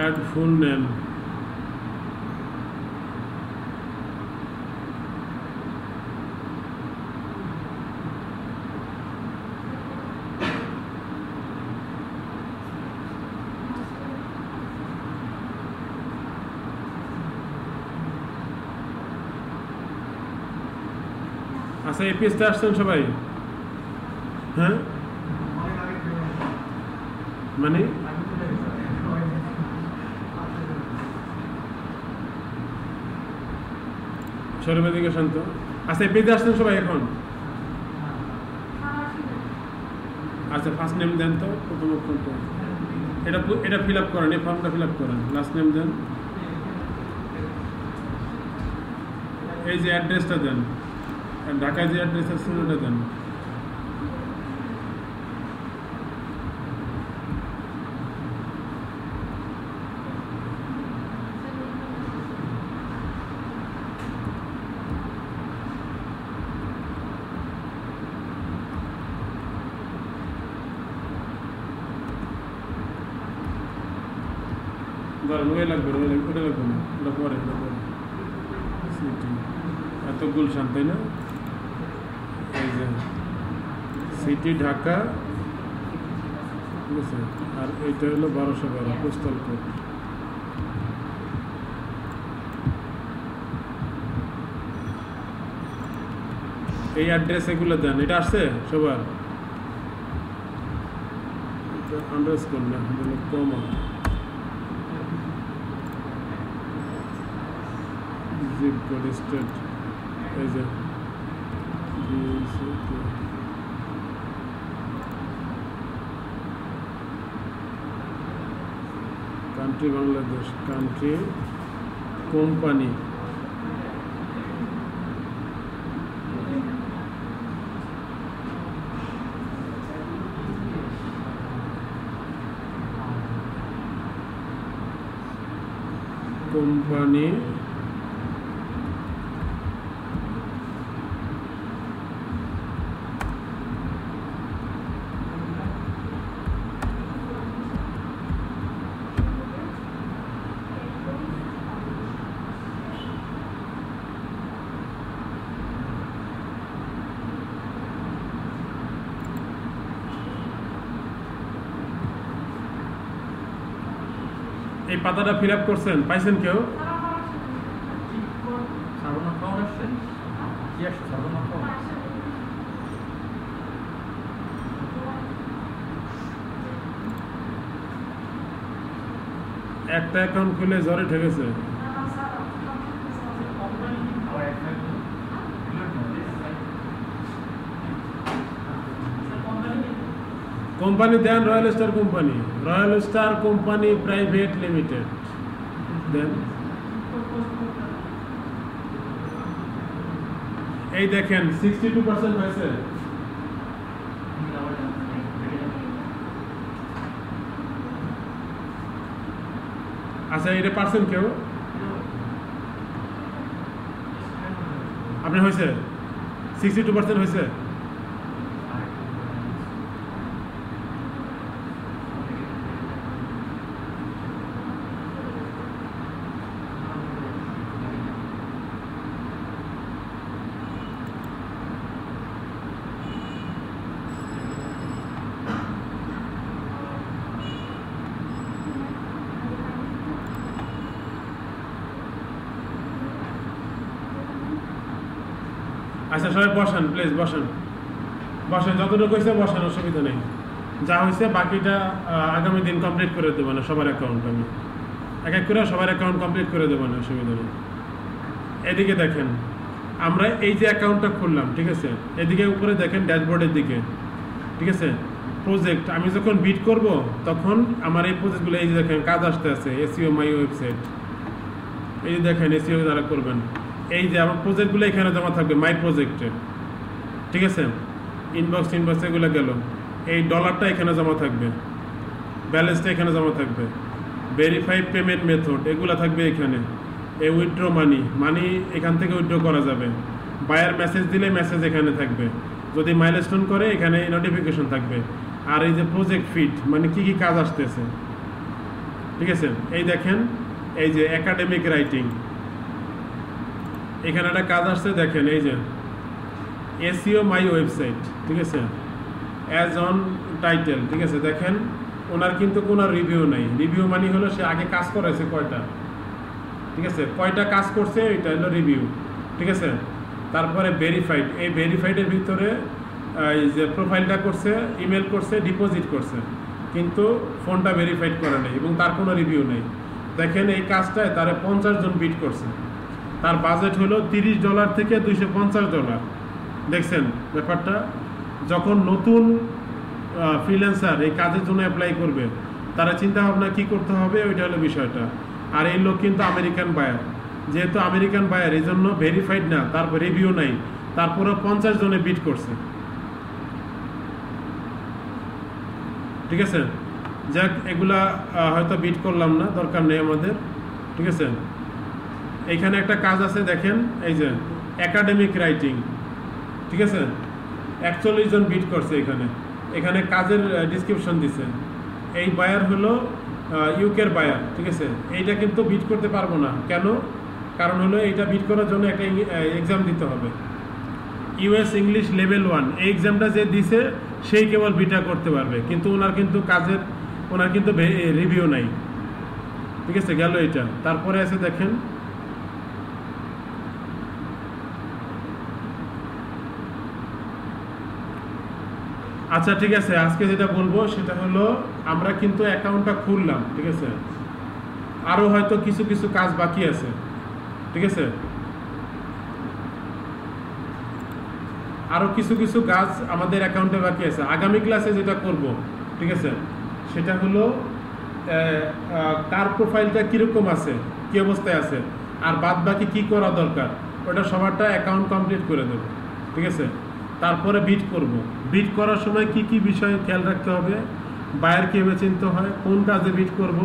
add full name. আচ্ছা এই পেজটা আসছেন সবাই? হ্যাঁ মানে সরবে দিকে শান্ত। আচ্ছা এই পেজে আসছেন সবাই এখন? আচ্ছা ফার্স্ট নেম দেন তো, প্রথম অক্ষরটা এটা ফিল আপ করেন, এই ফর্মটা ফিল আপ করেন। লাস্ট নেম দেন, এই যে অ্যাড্রেসটা দেন, ঢাকায় যে অ্যাড্রেস আছে ওটা দেন। ওই লাগবে ওটা লাগবে না, ওটা পরে সিটি। এত গুলশান তাই না? এই যে সিটি ঢাকা, ঠিক আছে। আর এইটা হলো 1212 পোস্টাল কোড। এই অ্যাড্রেস এগুলো দেন। এটা আসছে সবার? আন্ডারস্কোর না, কমা জিপ কোড স্টেট, এই যে country Bangladesh, country company, company এই পাতাটা ফিল আপ করছেন? পাইছেন কেউ? একটা অ্যাকাউন্ট খুলে জ্বরে ঠেকেছে। কোম্পানি দেন royal star company, royal star company private limited দেন। এই দেখেন 62% হয়েছে। আচ্ছা এটা পারছেন কেউ? আপনি হয়েছে 62% হয়েছে? আচ্ছা সবাই বসান প্লিজ, বসান বসান, যতটুকু হয়েছে বসান, অসুবিধা নেই। যা হয়েছে বাকিটা আগামী দিন কমপ্লিট করে দেবো না সবার অ্যাকাউন্ট, আমি এক এক করে সবার অ্যাকাউন্ট কমপ্লিট করে দেবো না, অসুবিধা নেই। এদিকে দেখেন আমরা এই যে অ্যাকাউন্টটা খুললাম, ঠিক আছে, এদিকে উপরে দেখেন ড্যাশবোর্ডের দিকে, ঠিক আছে, প্রজেক্ট। আমি যখন বিট করব তখন আমার এই প্রজেক্টগুলো এই যে দেখেন কাজ আসতে আছে, এসইও মাই ওয়েবসাইট, এই যে দেখেন এসইও যারা করবেন, এই যে আমার প্রজেক্টগুলো এখানে জমা থাকবে মাই প্রজেক্টে, ঠিক আছে। ইনবক্স এগুলো গেল, এই ডলারটা এখানে জমা থাকবে, ব্যালেন্সটা এখানে জমা থাকবে, ভেরিফাইড পেমেন্ট মেথড এগুলো থাকবে এখানে, এই উইথড্র মানি এখান থেকে উইথড্র করা যাবে, বায়ার মেসেজ দিলে মেসেজ এখানে থাকবে, যদি মাইলস্টোন করে এখানে নোটিফিকেশন থাকবে, আর এই যে প্রজেক্ট ফিট মানে কি কি কাজ আসতেছে, ঠিক আছে। এই দেখেন এই যে একাডেমিক রাইটিং, এখানে একটা কাজ আসছে দেখেন, এই যে এসইও মাই ওয়েবসাইট, ঠিক আছে, অ্যাজ অন টাইটেল, ঠিক আছে। দেখেন ওনার কিন্তু কোনো রিভিউ নাই। রিভিউ মানে হলো সে আগে কাজ করেছে কয়টা, ঠিক আছে, কয়টা কাজ করছে এটা হলো রিভিউ, ঠিক আছে। তারপরে ভেরিফাইড, এই ভেরিফাইডের ভিতরে এই যে প্রোফাইলটা করছে, ইমেল করছে, ডিপোজিট করছে, কিন্তু ফোনটা ভেরিফাইড করে নেই এবং তার কোনো রিভিউ নেই। দেখেন এই কাজটায় তারা 50 জন বিট করছে, তার বাজেট হলো $30 থেকে $250। দেখছেন ব্যাপারটা? যখন নতুন ফ্রিল্যান্সার এই কাজের জন্য অ্যাপ্লাই করবে, তারা চিন্তা ভাবনা কী করতে হবে, ওইটা হলো বিষয়টা। আর এই লোক কিন্তু আমেরিকান বায়ার, যেহেতু আমেরিকান বায়ার এই জন্য ভেরিফাইড না, তারপর রিভিউ নাই, তারপরে 50 জনে বিট করছে, ঠিক আছে। যাক, এগুলা হয়তো বিট করলাম না, দরকার নেই আমাদের, ঠিক আছে। এইখানে একটা কাজ আছে দেখেন, এই যে একাডেমিক রাইটিং, ঠিক আছে, 41 জন বিট করছে। এখানে কাজের ডিসক্রিপশন দিছে। এই বায়ার হলো ইউকের বায়ার, ঠিক আছে। এইটা কিন্তু বিট করতে পারবো না, কেন? কারণ হলো এইটা বিট করার জন্য একটা এক্সাম দিতে হবে, ইউএস ইংলিশ লেভেল 1। এই এক্সামটা যে দিছে সেই কেবল বিটা করতে পারবে, কিন্তু ওনার কিন্তু রিভিউ নাই, ঠিক আছে। গেল এটা। তারপরে আছে দেখেন আচ্ছা, ঠিক আছে, আজকে যেটা বলবো সেটা হলো আমরা কিন্তু অ্যাকাউন্টটা খুললাম, ঠিক আছে, আরও হয়তো কিছু কিছু কাজ বাকি আছে, ঠিক আছে, আরও কিছু কিছু কাজ আমাদের অ্যাকাউন্টে বাকি আছে। আগামী ক্লাসে যেটা করব, ঠিক আছে, সেটা হলো কার প্রোফাইলটা কীরকম আছে, কী অবস্থায় আছে, আর বাদ বাকি কী করা দরকার, ওটা সবারটা অ্যাকাউন্ট কমপ্লিট করে দেবো, ঠিক আছে। তারপরে বিট করব। বিট করার সময় কি কি বিষয়ে খেয়াল রাখতে হবে, বায়ার কীভাবে চিনতে হয়, কোন কাজে বিট করব,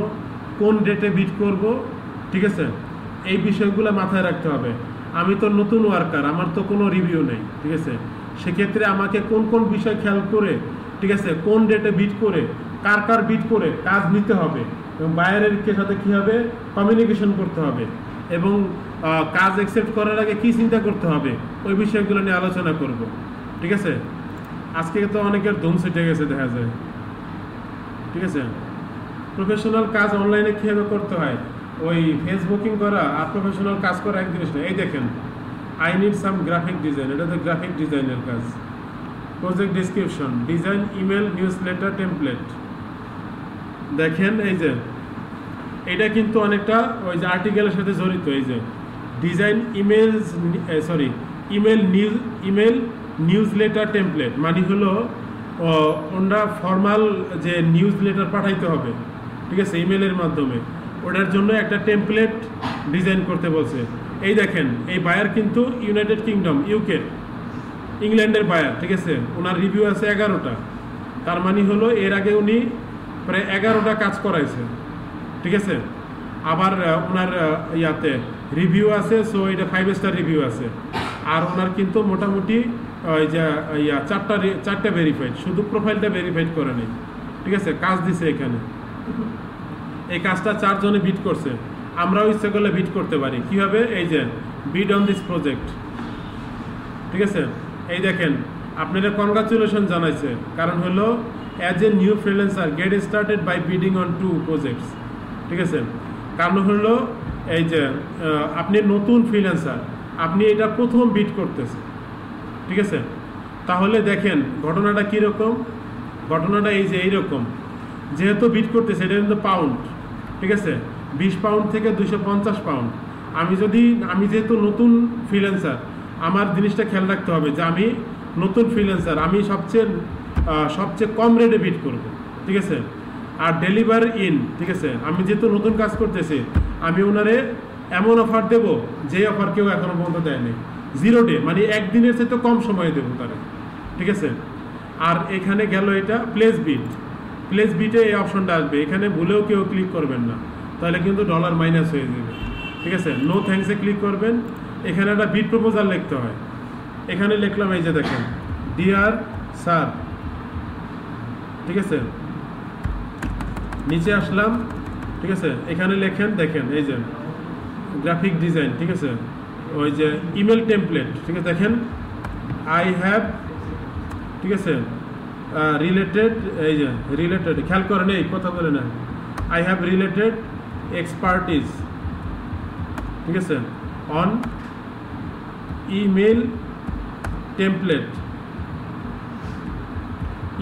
কোন ডেটে বিট করব, ঠিক আছে, এই বিষয়গুলো মাথায় রাখতে হবে। আমি তো নতুন ওয়ার্কার, আমার তো কোনো রিভিউ নেই, ঠিক আছে। সেক্ষেত্রে আমাকে কোন কোন বিষয় খেয়াল করে, ঠিক আছে, কোন ডেটে বিট করে, কার বিট করে কাজ নিতে হবে, এবং বায়ারের সাথে কী হবে কমিউনিকেশন করতে হবে, এবং কাজ অ্যাকসেপ্ট করার আগে কী চিন্তা করতে হবে, ওই বিষয়গুলো নিয়ে আলোচনা করব, ঠিক আছে। আজকে তো অনেকের ধুম ছুটে গেছে দেখা যায়, ঠিক আছে। প্রফেশনাল কাজ অনলাইনে কীভাবে করতে হয়, ওই ফেসবুকিং করা আর প্রফেশনাল কাজ করা এক জিনিস না। এই দেখেন, I need some graphic design, এটা তো গ্রাফিক ডিজাইনের কাজ। Project description, design email news letter template. দেখেন এই যে এটা কিন্তু অনেকটা ওই যে আর্টিকেলের সাথে জড়িত। এই যে design email news letter template মানে হলো ওটা ফর্মাল যে নিউজ লেটার পাঠাইতে হবে, ঠিক আছে, ইমেলের মাধ্যমে, ওটার জন্য একটা টেমপ্লেট ডিজাইন করতে বলছে। এই দেখেন এই বায়ার কিন্তু ইউনাইটেড কিংডম, ইউকে, ইংল্যান্ডের বায়ার, ঠিক আছে। ওনার রিভিউ আছে 11টা, তার মানে হলো এর আগে উনি প্রায় 11টা কাজ করাইছে, ঠিক আছে। আবার ওনার ইয়াতে রিভিউ আছে, সো এটা 5 স্টার রিভিউ আছে। আর ওনার কিন্তু মোটামুটি ওই যে চারটা ভেরিফাইড, শুধু প্রোফাইলটা ভেরিফাইড করে নেই, ঠিক আছে, কাজ দিছে এখানে। এই কাজটা 4 জনে বিট করছে, আমরাও ইচ্ছে করলে বিট করতে পারি। কীভাবে? এই যে বিড অন দিস প্রজেক্ট, ঠিক আছে। এই দেখেন আপনারা কনগ্রাচুলেশন জানাইছে, কারণ হলো as a new freelancer get started by bidding on 2 projects, ঠিক আছে। কারণ হলো এই যে আপনি নতুন ফ্রিল্যান্সার, আপনি এটা প্রথম বিট করতেছেন, ঠিক আছে। তাহলে দেখেন ঘটনাটা কীরকম, ঘটনাটা এই যে এইরকম, যেহেতু বিট করতেছে এটা কিন্তু পাউন্ড, ঠিক আছে, 20 পাউন্ড থেকে 250 পাউন্ড। আমি যেহেতু নতুন ফ্রিল্যান্সার, আমার জিনিসটা খেয়াল রাখতে হবে যে আমি নতুন ফ্রিল্যান্সার, আমি সবচেয়ে কম রেটে বিট করব, ঠিক আছে। আর ডেলিভার ইন, ঠিক আছে, আমি যেহেতু নতুন কাজ করতেছি, আমি ওনারে এমন অফার দেব যে অফার কেউ এখনো পর্যন্ত দেয়নি, 0 ডে, মানে একদিনের চেয়ে কম সময় দেবো তারা, ঠিক আছে। আর এখানে গেল এটা প্লেস বিটে এই অপশনটা আসবে, এখানে ভুলেও কেউ ক্লিক করবেন না, তাহলে কিন্তু ডলার মাইনাস হয়ে যাবে, ঠিক আছে। নো থ্যাঙ্কসে ক্লিক করবেন। এখানে একটা বিট প্রপোজাল লিখতে হয়, এখানে লিখলাম এই যে দেখেন ডিয়ার স্যার, ঠিক আছে। নিচে আসলাম, ঠিক আছে, এখানে লেখেন, দেখেন এই যে গ্রাফিক ডিজাইন, ঠিক আছে, ওই যে ইমেল টেমপ্লেট, ঠিক আছে, দেখেন আই হ্যাভ, ঠিক আছে, রিলেটেড, এই যে রিলেটেড, খেয়াল করেন এই কথা বলে না, আই হ্যাভ রিলেটেড এক্সপার্টিস, ঠিক আছে, on email template.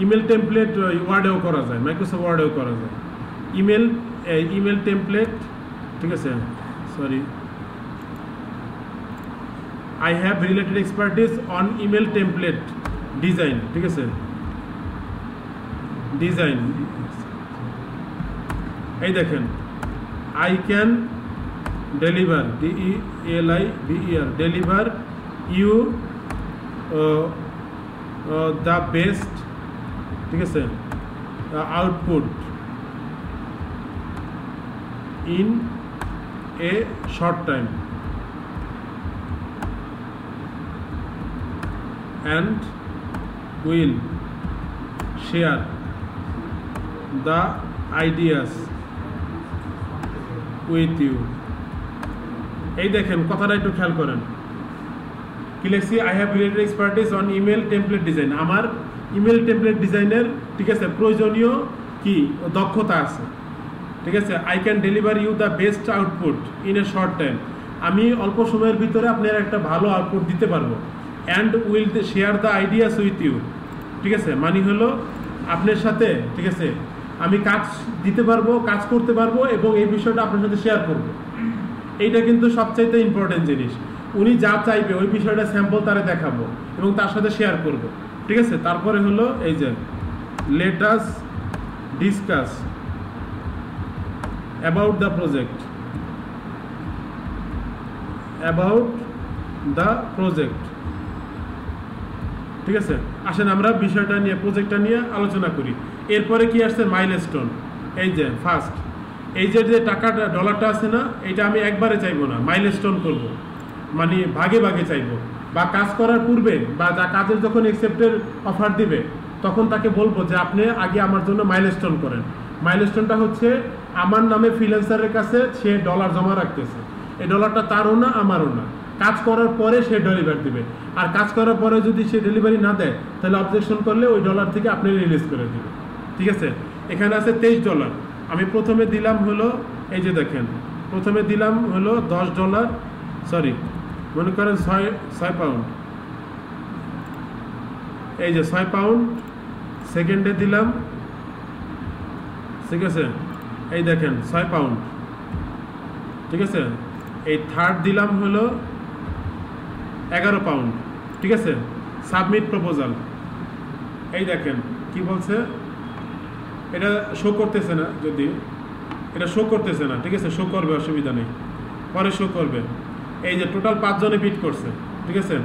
Email template ওয়ার্ডেও করা যায়, মাইক্রোসফট ওয়ার্ডেও করা যায়। ইমেল টেমপ্লেট, ঠিক আছে, sorry, I have related expertise on email template design, ঠিক আছে, ডিজাইন। এই দেখেন I can deliver, DELIVER, deliver you the best, ঠিক আছে, output in a short time and will share the ideas with you। এই দেখেন কথাটা একটু খেয়াল করেন, কি লিখছি, I have related expertise on email template design. আমার ইমেল টেমপ্লেট ডিজাইনের, ঠিক আছে, প্রয়োজনীয় কি দক্ষতা আছে, ঠিক আছে। I can deliver you the best output in a short time, আমি অল্প সময়ের ভিতরে আপনার একটা ভালো আউটপুট দিতে পারবো। And will share the ideas with you, ঠিক আছে, মানে হলো আপনার সাথে, ঠিক আছে, আমি কাজ দিতে পারবো, কাজ করতে পারবো এবং এই বিষয়টা আপনার সাথে শেয়ার করবো। এইটা কিন্তু সবচাইতে ইম্পর্টেন্ট জিনিস। উনি যা চাইবে ওই বিষয়টা স্যাম্পল তারে দেখাবো এবং তার সাথে শেয়ার করব, ঠিক আছে। তারপরে হলো এই যে let us discuss about the project, ঠিক আছে। আসেন আমরা বিষয়টা নিয়ে, প্রজেক্টটা নিয়ে আলোচনা করি। এরপরে কি আসছে, মাইলস্টোন। এই যে ফার্স্ট, এই যে টাকাটা, ডলারটা আছে না, এটা আমি একবারে চাইবো না, মাইলস্টোন করব, মানে ভাগে ভাগে চাইবো। বা কাজ করার পূর্বে বা যা কাজের যখন অ্যাকসেপ্টের অফার দিবে তখন তাকে বলবো যে আপনি আগে আমার জন্য মাইলস্টোন করেন। মাইলস্টোনটা হচ্ছে আমার নামে ফ্রিল্যান্সারের কাছে সে ডলার জমা রাখতেছে, এই ডলারটা তারও না আমারও না। কাজ করার পরে সে ডেলিভারি দিবে, আর কাজ করার পরে যদি সে ডেলিভারি না দেয় তাহলে অবজেকশন করলে ওই ডলার থেকে আপনি রিলিজ করে দিবে, ঠিক আছে। এখানে আছে $23। আমি প্রথমে দিলাম হলো, এই যে দেখেন, প্রথমে দিলাম হলো $10, সরি মনে করেন 6 পাউন্ড, এই যে 6 পাউন্ড। সেকেন্ডে দিলাম, ঠিক আছে, এই দেখেন 6 পাউন্ড, ঠিক আছে। এই থার্ড দিলাম হলো 11 পাউন্ড, ঠিক আছে। সাবমিট প্রপোজাল, এই দেখেন কি বলছে, এটা শো করতেছে না, যদি এটা শো করতেছে না, ঠিক আছে, শো করবে, অসুবিধা নেই, পরে শো করবে। এই যে টোটাল 5 জনে বিট করছে, ঠিক আছে।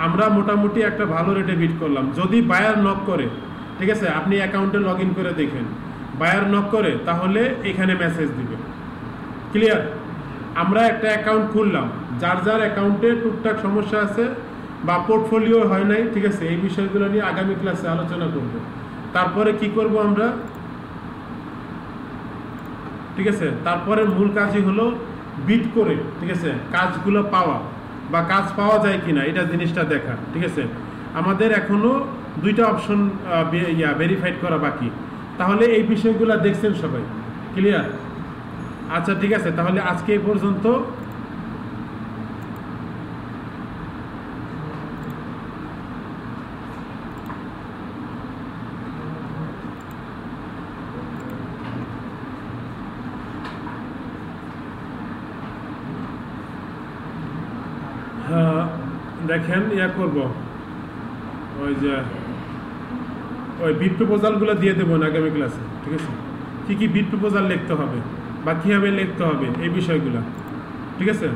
আমরা মোটামুটি একটা ভালো রেটে বিট করলাম। যদি বায়ার নক করে, ঠিক আছে, আপনি অ্যাকাউন্টে লগ ইন করে দেখেন, বায়ার নক করে তাহলে এখানে মেসেজ দিবে, ক্লিয়ার। আমরা একটা অ্যাকাউন্ট খুললাম, যার যার অ্যাকাউন্টে টুকটাক সমস্যা আছে বা পোর্টফোলিও হয় নাই, ঠিক আছে, এই বিষয়গুলো নিয়ে আগামী ক্লাসে আলোচনা করব। তারপরে কি করব আমরা, ঠিক আছে, তারপরে মূল কাজই হলো বিট করে, ঠিক আছে, কাজগুলো পাওয়া বা কাজ পাওয়া যায় কিনা এটা জিনিসটা দেখা, ঠিক আছে। আমাদের এখনো 2টা অপশন ভেরিফাইড করা বাকি। তাহলে এই বিষয়গুলো দেখছেন সবাই, ক্লিয়ার? আচ্ছা ঠিক আছে, তাহলে আজকে এই পর্যন্ত। দেখেন ইয়া করব, ওই যে ওই বিট প্রপোজালগুলো দিয়ে দেবো না আগামী ক্লাসে, ঠিক আছে। কি কি বিট প্রপোজাল লিখতে হবে বা কীভাবে লিখতে হবে এই বিষয়গুলো, ঠিক আছে।